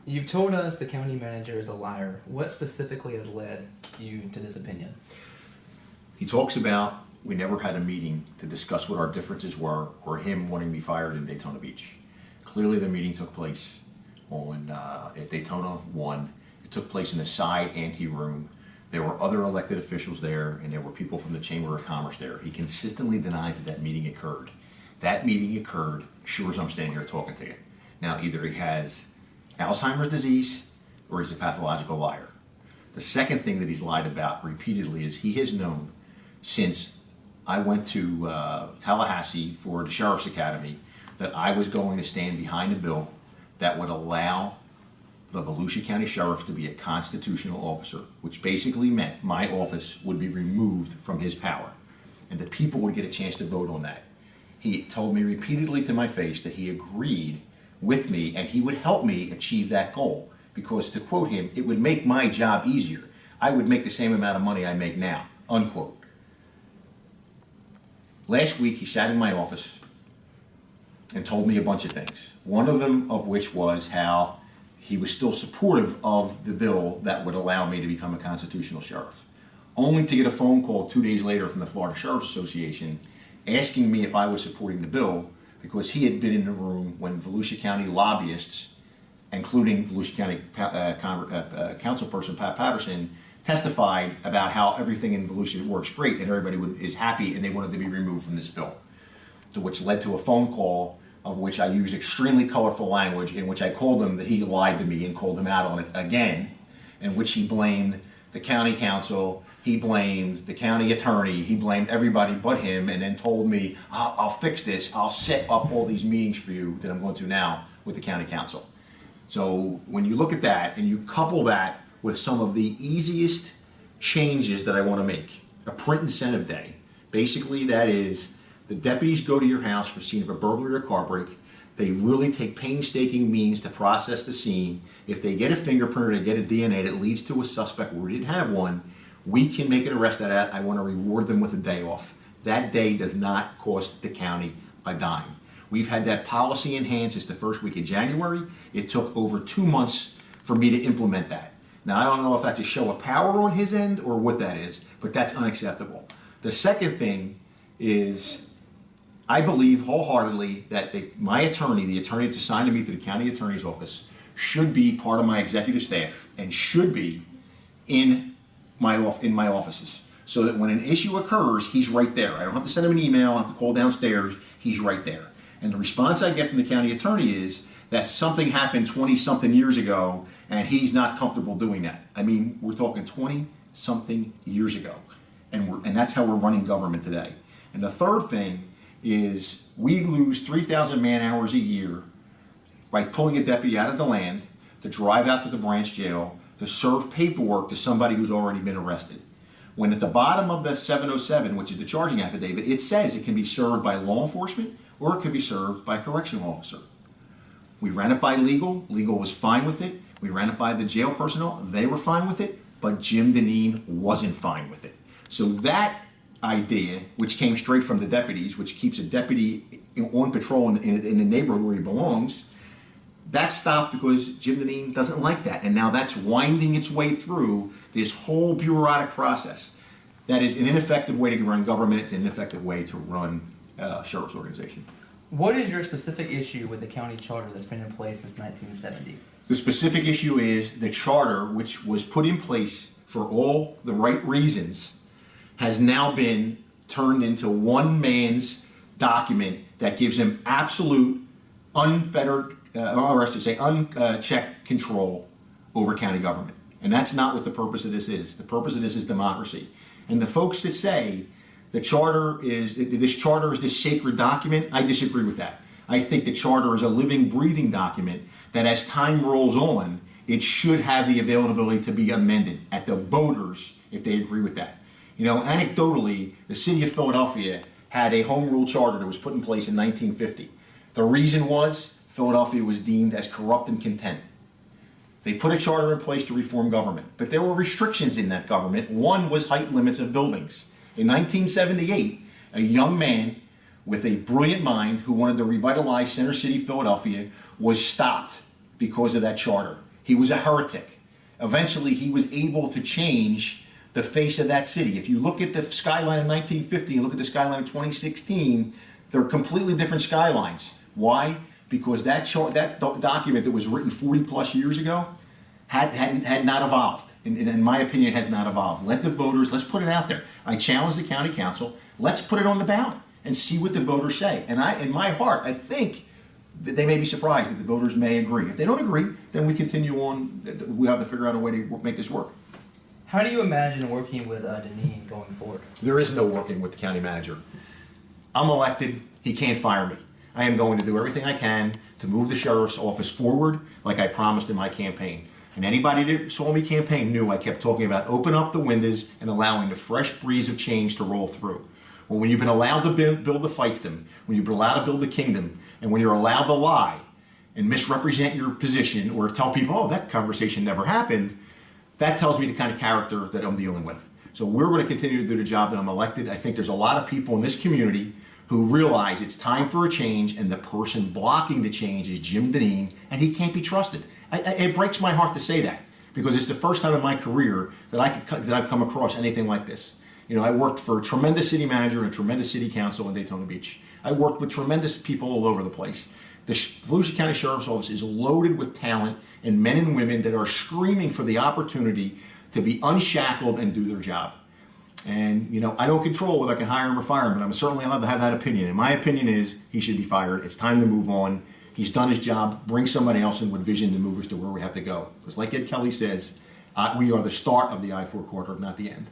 You've told us the county manager is a liar. What specifically has led you to this opinion? He talks about we never had a meeting to discuss what our differences were or him wanting me fired in Daytona Beach. Clearly the meeting took place at Daytona 1. It took place in a side ante room. There were other elected officials there, and there were people from the Chamber of Commerce there. He consistently denies that meeting occurred. That meeting occurred, sure as I'm standing here talking to you. Now, either he has Alzheimer's disease or he's a pathological liar. The second thing that he's lied about repeatedly is he has known since I went to Tallahassee for the Sheriff's Academy that I was going to stand behind a bill that would allow the Volusia County Sheriff to be a constitutional officer, which basically meant my office would be removed from his power, and the people would get a chance to vote on that. He told me repeatedly to my face that he agreed with me and he would help me achieve that goal because, to quote him, it would make my job easier. I would make the same amount of money I make now, unquote. Last week he sat in my office and told me a bunch of things. One of them of which was how he was still supportive of the bill that would allow me to become a constitutional sheriff, only to get a phone call 2 days later from the Florida Sheriff's Association asking me if I was supporting the bill because he had been in the room when Volusia County lobbyists, including Volusia County Councilperson Pat Patterson, testified about how everything in Volusia works great and everybody is happy and they wanted to be removed from this bill. So which led to a phone call of which I used extremely colorful language in which I called him that he lied to me and called him out on it again, in which he blamed the county council, he blamed the county attorney, he blamed everybody but him, and then told me, I'll fix this, I'll set up all these meetings for you that I'm going to now with the county council. So when you look at that and you couple that with some of the easiest changes that I want to make, a print incentive day, basically that is the deputies go to your house for scene of a burglary or car break. They really take painstaking means to process the scene. If they get a fingerprint or they get a DNA that leads to a suspect where we didn't have one, we can make an arrest out of that. I want to reward them with a day off. That day does not cost the county a dime. We've had that policy in hand since the first week of January. It took over 2 months for me to implement that. Now, I don't know if that's a show of power on his end or what that is, but that's unacceptable. The second thing is I believe wholeheartedly that my attorney, the attorney that's assigned to me through the county attorney's office, should be part of my executive staff and should be in my offices so that when an issue occurs, he's right there. I don't have to send him an email, I have to call downstairs, he's right there. And the response I get from the county attorney is that something happened 20-something years ago and he's not comfortable doing that. I mean, we're talking 20-something years ago. And that's how we're running government today. And the third thing is we lose 3,000 man hours a year by pulling a deputy out of the land to drive out to the branch jail to serve paperwork to somebody who's already been arrested. When at the bottom of the 707, which is the charging affidavit, it says it can be served by law enforcement or it can be served by a correctional officer. We ran it by legal. Legal was fine with it. We ran it by the jail personnel. They were fine with it, but Jim Dinneen wasn't fine with it. So that idea, which came straight from the deputies, which keeps a deputy on patrol in the neighborhood where he belongs, that stopped because Jim Dinneen doesn't like that. And now that's winding its way through this whole bureaucratic process. That is an ineffective way to run government. It's an ineffective way to run a sheriff's organization. What is your specific issue with the county charter that's been in place since 1970? The specific issue is the charter, which was put in place for all the right reasons, has now been turned into one man's document that gives him absolute unfettered, or I should say unchecked control over county government. And that's not what the purpose of this is. The purpose of this is democracy. And the folks that say this charter is this sacred document, I disagree with that. I think the charter is a living, breathing document that as time rolls on, it should have the availability to be amended at the voters if they agree with that. You know, anecdotally, the city of Philadelphia had a home rule charter that was put in place in 1950. The reason was Philadelphia was deemed as corrupt and content. They put a charter in place to reform government, but there were restrictions in that government. One was height limits of buildings. In 1978, a young man with a brilliant mind who wanted to revitalize Center City, Philadelphia, was stopped because of that charter. He was a heretic. Eventually, he was able to change the face of that city. If you look at the skyline in 1950 and look at the skyline in 2016, they're completely different skylines. Why? Because that document that was written 40 plus years ago had not evolved. In my opinion, it has not evolved. Let the voters, let's put it out there. I challenge the county council. Let's put it on the ballot and see what the voters say. And in my heart, I think that they may be surprised that the voters may agree. If they don't agree, then we continue on. We have to figure out a way to make this work. How do you imagine working with Dinneen going forward? There is no working with the county manager. I'm elected. He can't fire me. I am going to do everything I can to move the sheriff's office forward like I promised in my campaign. And anybody that saw me campaign knew I kept talking about open up the windows and allowing the fresh breeze of change to roll through. Well, when you've been allowed to build the fiefdom, when you've been allowed to build the kingdom, and when you're allowed to lie and misrepresent your position or tell people, oh, that conversation never happened, that tells me the kind of character that I'm dealing with. So we're going to continue to do the job that I'm elected. I think there's a lot of people in this community who realize it's time for a change, and the person blocking the change is Jim Dinneen, and he can't be trusted. It breaks my heart to say that, because it's the first time in my career that I've come across anything like this. You know, I worked for a tremendous city manager and a tremendous city council in Daytona Beach. I worked with tremendous people all over the place. The Volusia County Sheriff's Office is loaded with talent and men and women that are screaming for the opportunity to be unshackled and do their job. And, you know, I don't control whether I can hire him or fire him, but I'm certainly allowed to have that opinion. And my opinion is he should be fired. It's time to move on. He's done his job. Bring somebody else in with vision to move us to where we have to go. Because like Ed Kelly says, we are the start of the I-4 corridor, not the end.